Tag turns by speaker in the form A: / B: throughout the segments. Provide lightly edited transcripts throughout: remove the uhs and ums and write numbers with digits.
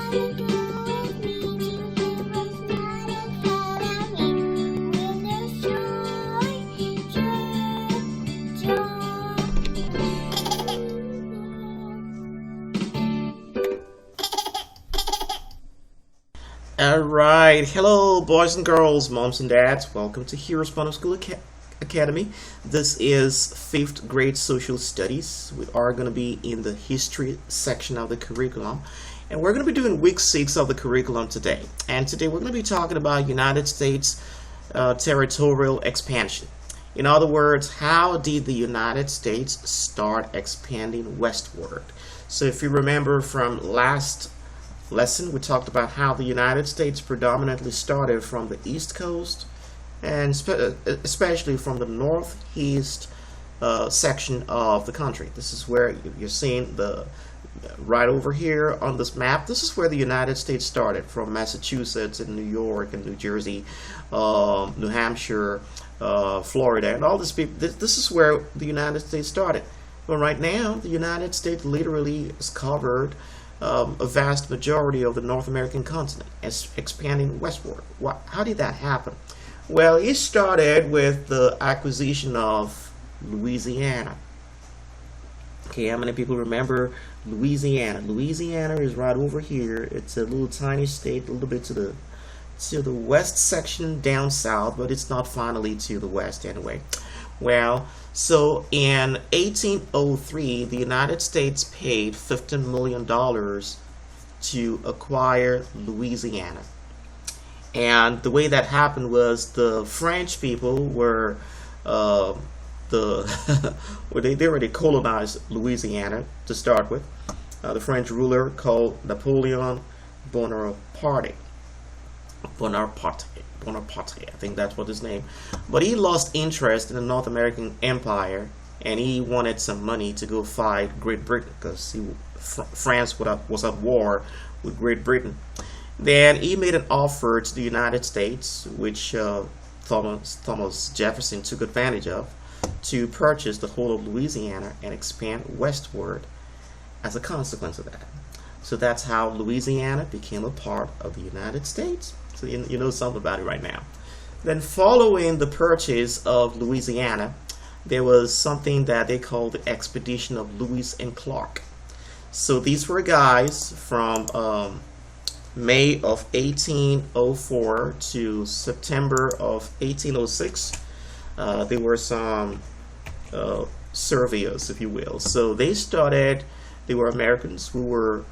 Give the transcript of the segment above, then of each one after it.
A: Alright, hello boys and girls, moms and dads, welcome to HeroesMart Academy. This is 5th grade social studies. We are going to be in the history section of the curriculum, and we're going to be doing week 6 of the curriculum today. And today we're going to be talking about United States territorial expansion. In other words, how did the United States start expanding westward? So if you remember from last lesson, we talked about how the United States predominantly started from the East Coast, and especially from the northeast section of the country. This is where you're seeing right over here on this map. This is where the United States started, from Massachusetts and New York and New Jersey, New Hampshire, Florida, and all this people. This is where the United States started. But right now, the United States literally is covered a vast majority of the North American continent, as expanding westward. How did that happen? Well, it started with the acquisition of Louisiana. Okay, how many people remember Louisiana? Louisiana is right over here. It's a little tiny state, a little bit to the west section down south, but it's not finally to the west anyway. Well, so in 1803, the United States paid $15 million to acquire Louisiana. And the way that happened was the French people were they already colonized Louisiana to start with. The French ruler called Napoleon Bonaparte, I think that's what his name. But he lost interest in the North American Empire, and he wanted some money to go fight Great Britain, because France was at war with Great Britain. Then he made an offer to the United States, which Thomas Jefferson took advantage of, to purchase the whole of Louisiana and expand westward as a consequence of that. So that's how Louisiana became a part of the United States. So you know something about it right now. Then following the purchase of Louisiana, there was something that they called the Expedition of Lewis and Clark. So these were guys from May of 1804 to September of 1806. They were some surveyors, if you will. So they were Americans who were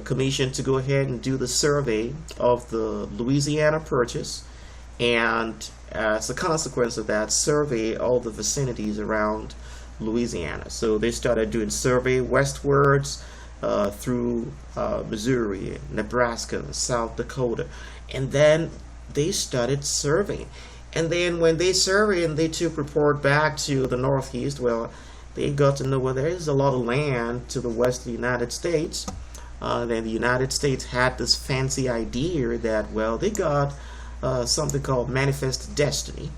A: commissioned to go ahead and do the survey of the Louisiana Purchase, and as a consequence of that, survey all the vicinities around Louisiana. So they started doing survey westwards through Missouri, Nebraska, South Dakota, and then they started surveying. And then when they surveyed and they took report back to the Northeast, well, they got to know, well, there is a lot of land to the west of the United States. Then the United States had this fancy idea that, well, they got something called Manifest Destiny,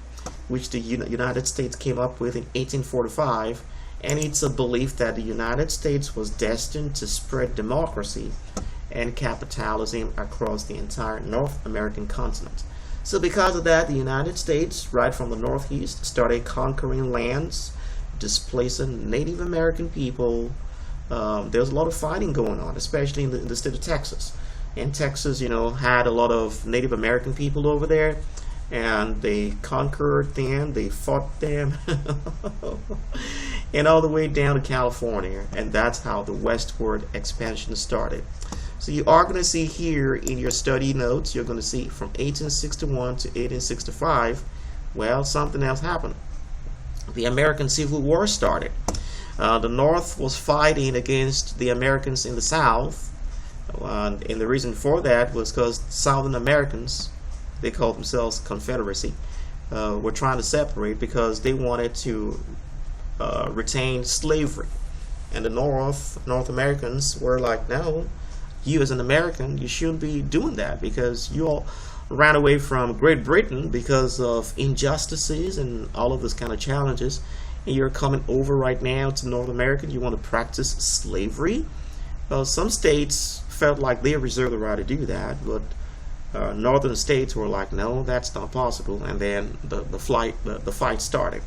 A: which the United States came up with in 1845, and it's a belief that the United States was destined to spread democracy and capitalism across the entire North American continent. So because of that, the United States, right from the Northeast, started conquering lands, displacing Native American people. There's a lot of fighting going on, especially in the state of Texas. And Texas, had a lot of Native American people over there, and they conquered them, they fought them, and all the way down to California. And that's how the westward expansion started. So you are going to see here in your study notes, you're going to see from 1861 to 1865, well, something else happened. The American Civil War started. The North was fighting against the Americans in the South, and the reason for that was because Southern Americans, they called themselves Confederacy, were trying to separate because they wanted to retain slavery. And the North Americans were like, no, you as an American, you shouldn't be doing that, because you all ran away from Great Britain because of injustices and all of those kind of challenges. And you're coming over right now to North America, you want to practice slavery? Well, some states felt like they reserved the right to do that, but northern states were like, no, that's not possible, and then the fight started.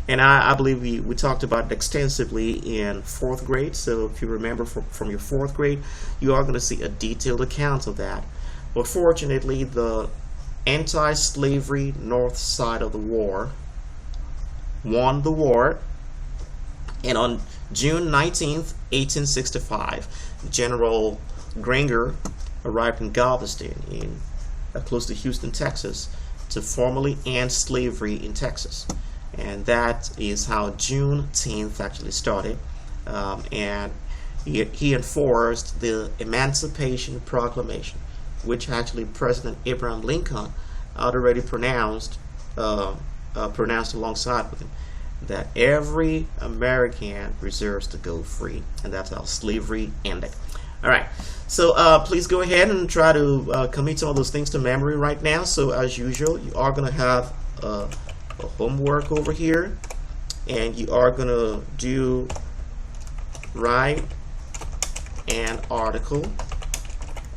A: And I believe we talked about it extensively in 4th grade. So if you remember from your 4th grade, you are going to see a detailed account of that. But fortunately, the anti-slavery north side of the war won the war. And on June 19th, 1865, General Granger arrived in Galveston, close to Houston, Texas, to formally end slavery in Texas. And that is how Juneteenth actually started. And he enforced the Emancipation Proclamation, which actually President Abraham Lincoln had already pronounced alongside with him, that every American deserves to go free. And that's how slavery ended. All right, so please go ahead and try to commit all those things to memory right now. So as usual, you are going to have a homework over here, and you are going to write an article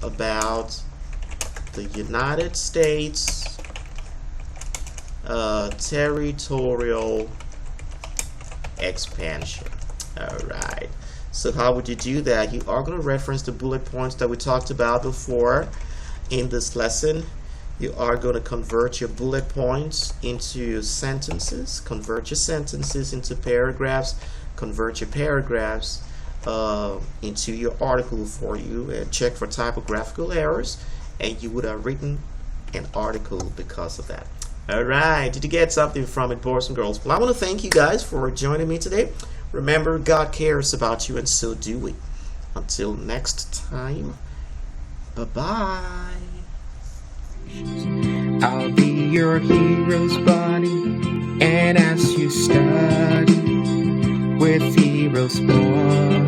A: about the United States territorial expansion. All right. So how would you do that? You are going to reference the bullet points that we talked about before in this lesson. You are going to convert your bullet points into sentences, convert your sentences into paragraphs, convert your paragraphs into your article for you, and check for typographical errors, and you would have written an article because of that. All right, did you get something from it, boys and girls? Well, I want to thank you guys for joining me today. Remember, God cares about you, and so do we. Until next time, bye-bye.
B: I'll be your hero's buddy, and as you study with HeroesMart